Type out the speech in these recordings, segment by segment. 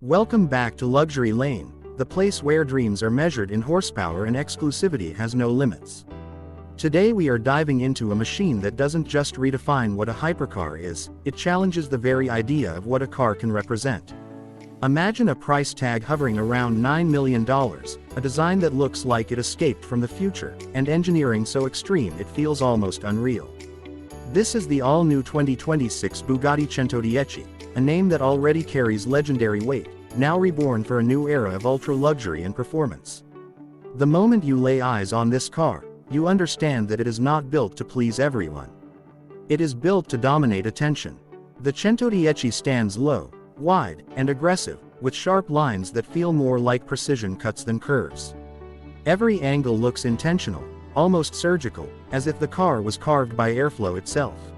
Welcome back to Luxury Lane, the place where dreams are measured in horsepower and exclusivity has no limits. Today we are diving into a machine that doesn't just redefine what a hypercar is, it challenges the very idea of what a car can represent. Imagine a price tag hovering around $9 million, a design that looks like it escaped from the future, and engineering so extreme it feels almost unreal. This is the all-new 2026 Bugatti Centodieci, a name that already carries legendary weight, now reborn for a new era of ultra-luxury and performance. The moment you lay eyes on this car, you understand that it is not built to please everyone. It is built to dominate attention. The Centodieci stands low, wide, and aggressive, with sharp lines that feel more like precision cuts than curves. Every angle looks intentional, almost surgical, as if the car was carved by airflow itself.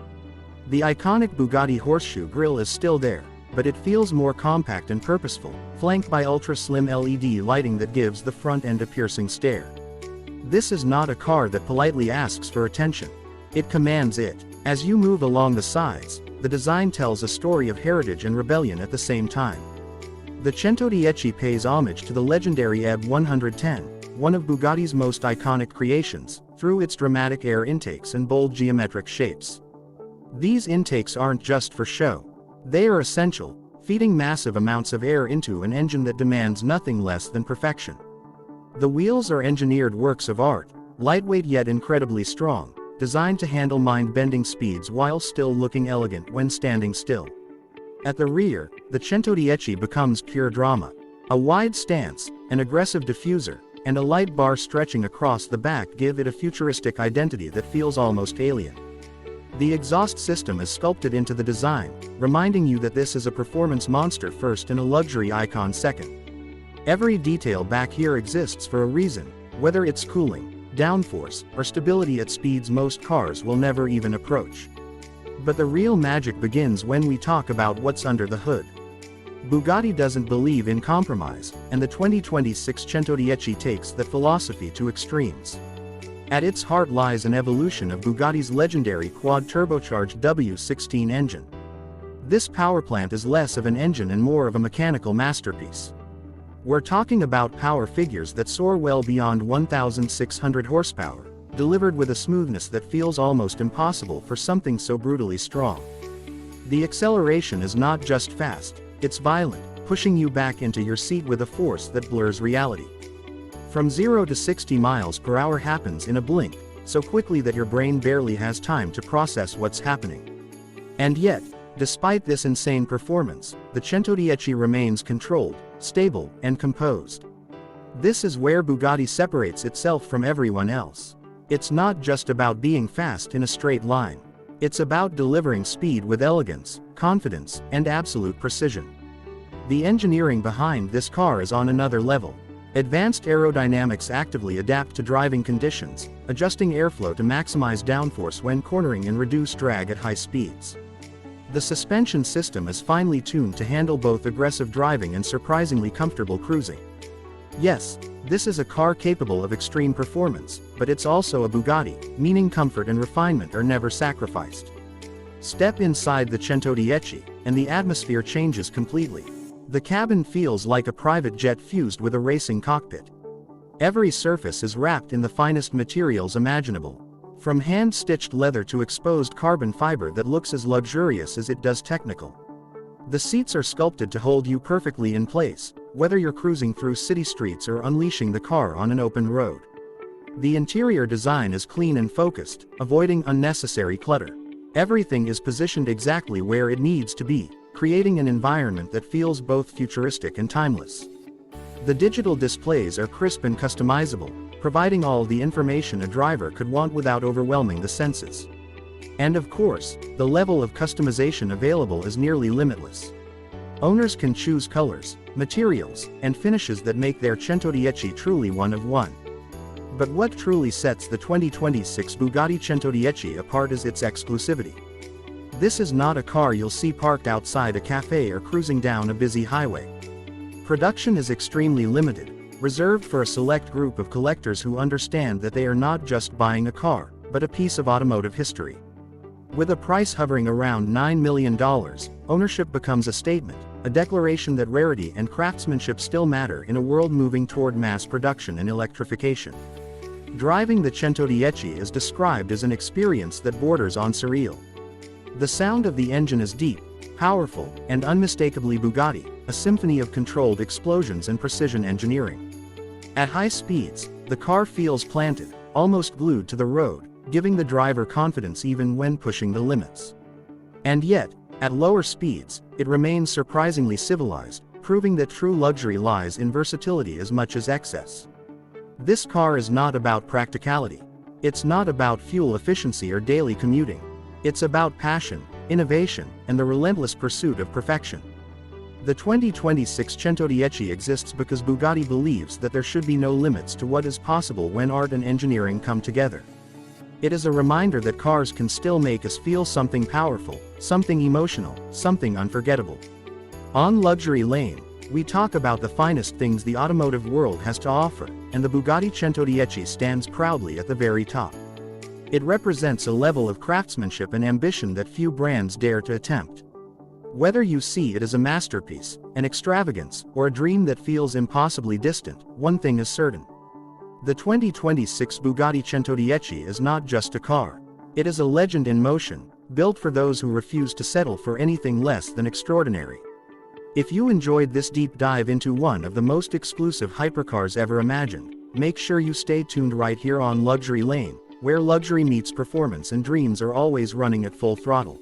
The iconic Bugatti horseshoe grille is still there, but it feels more compact and purposeful, flanked by ultra-slim LED lighting that gives the front end a piercing stare. This is not a car that politely asks for attention. It commands it. As you move along the sides, the design tells a story of heritage and rebellion at the same time. The Centodieci pays homage to the legendary EB110, one of Bugatti's most iconic creations, through its dramatic air intakes and bold geometric shapes. These intakes aren't just for show. They are essential, feeding massive amounts of air into an engine that demands nothing less than perfection. The wheels are engineered works of art, lightweight yet incredibly strong, designed to handle mind-bending speeds while still looking elegant when standing still. At the rear, the Centodieci becomes pure drama. A wide stance, an aggressive diffuser, and a light bar stretching across the back give it a futuristic identity that feels almost alien. The exhaust system is sculpted into the design, reminding you that this is a performance monster first and a luxury icon second. Every detail back here exists for a reason, whether it's cooling, downforce, or stability at speeds most cars will never even approach. But the real magic begins when we talk about what's under the hood. Bugatti doesn't believe in compromise, and the 2026 Centodieci takes that philosophy to extremes. At its heart lies an evolution of Bugatti's legendary quad-turbocharged W16 engine. This powerplant is less of an engine and more of a mechanical masterpiece. We're talking about power figures that soar well beyond 1,600 horsepower, delivered with a smoothness that feels almost impossible for something so brutally strong. The acceleration is not just fast, it's violent, pushing you back into your seat with a force that blurs reality. From 0 to 60 miles per hour happens in a blink, so quickly that your brain barely has time to process what's happening. And yet, despite this insane performance, the Centodieci remains controlled, stable, and composed. This is where Bugatti separates itself from everyone else. It's not just about being fast in a straight line. It's about delivering speed with elegance, confidence, and absolute precision. The engineering behind this car is on another level. Advanced aerodynamics actively adapt to driving conditions, adjusting airflow to maximize downforce when cornering and reduce drag at high speeds. The suspension system is finely tuned to handle both aggressive driving and surprisingly comfortable cruising. Yes, this is a car capable of extreme performance, but it's also a Bugatti, meaning comfort and refinement are never sacrificed. Step inside the Centodieci, and the atmosphere changes completely. The cabin feels like a private jet fused with a racing cockpit. Every surface is wrapped in the finest materials imaginable, from hand-stitched leather to exposed carbon fiber that looks as luxurious as it does technical. The seats are sculpted to hold you perfectly in place, whether you're cruising through city streets or unleashing the car on an open road. The interior design is clean and focused, avoiding unnecessary clutter. Everything is positioned exactly where it needs to be, creating an environment that feels both futuristic and timeless. The digital displays are crisp and customizable, providing all the information a driver could want without overwhelming the senses. And of course, the level of customization available is nearly limitless. Owners can choose colors, materials, and finishes that make their Centodieci truly one of one. But what truly sets the 2026 Bugatti Centodieci apart is its exclusivity. This is not a car you'll see parked outside a cafe or cruising down a busy highway. Production is extremely limited, reserved for a select group of collectors who understand that they are not just buying a car, but a piece of automotive history. With a price hovering around $9 million, ownership becomes a statement, a declaration that rarity and craftsmanship still matter in a world moving toward mass production and electrification. Driving the Centodieci is described as an experience that borders on surreal. The sound of the engine is deep, powerful, and unmistakably Bugatti, a symphony of controlled explosions and precision engineering. At high speeds, the car feels planted, almost glued to the road, giving the driver confidence even when pushing the limits. And yet, at lower speeds, it remains surprisingly civilized, proving that true luxury lies in versatility as much as excess. This car is not about practicality. It's not about fuel efficiency or daily commuting. It's about passion, innovation, and the relentless pursuit of perfection. The 2026 Centodieci exists because Bugatti believes that there should be no limits to what is possible when art and engineering come together. It is a reminder that cars can still make us feel something powerful, something emotional, something unforgettable. On Luxury Lane, we talk about the finest things the automotive world has to offer, and the Bugatti Centodieci stands proudly at the very top. It represents a level of craftsmanship and ambition that few brands dare to attempt. Whether you see it as a masterpiece, an extravagance, or a dream that feels impossibly distant, one thing is certain. The 2026 Bugatti Centodieci is not just a car. It is a legend in motion, built for those who refuse to settle for anything less than extraordinary. If you enjoyed this deep dive into one of the most exclusive hypercars ever imagined, make sure you stay tuned right here on Luxury Lane, where luxury meets performance and dreams are always running at full throttle.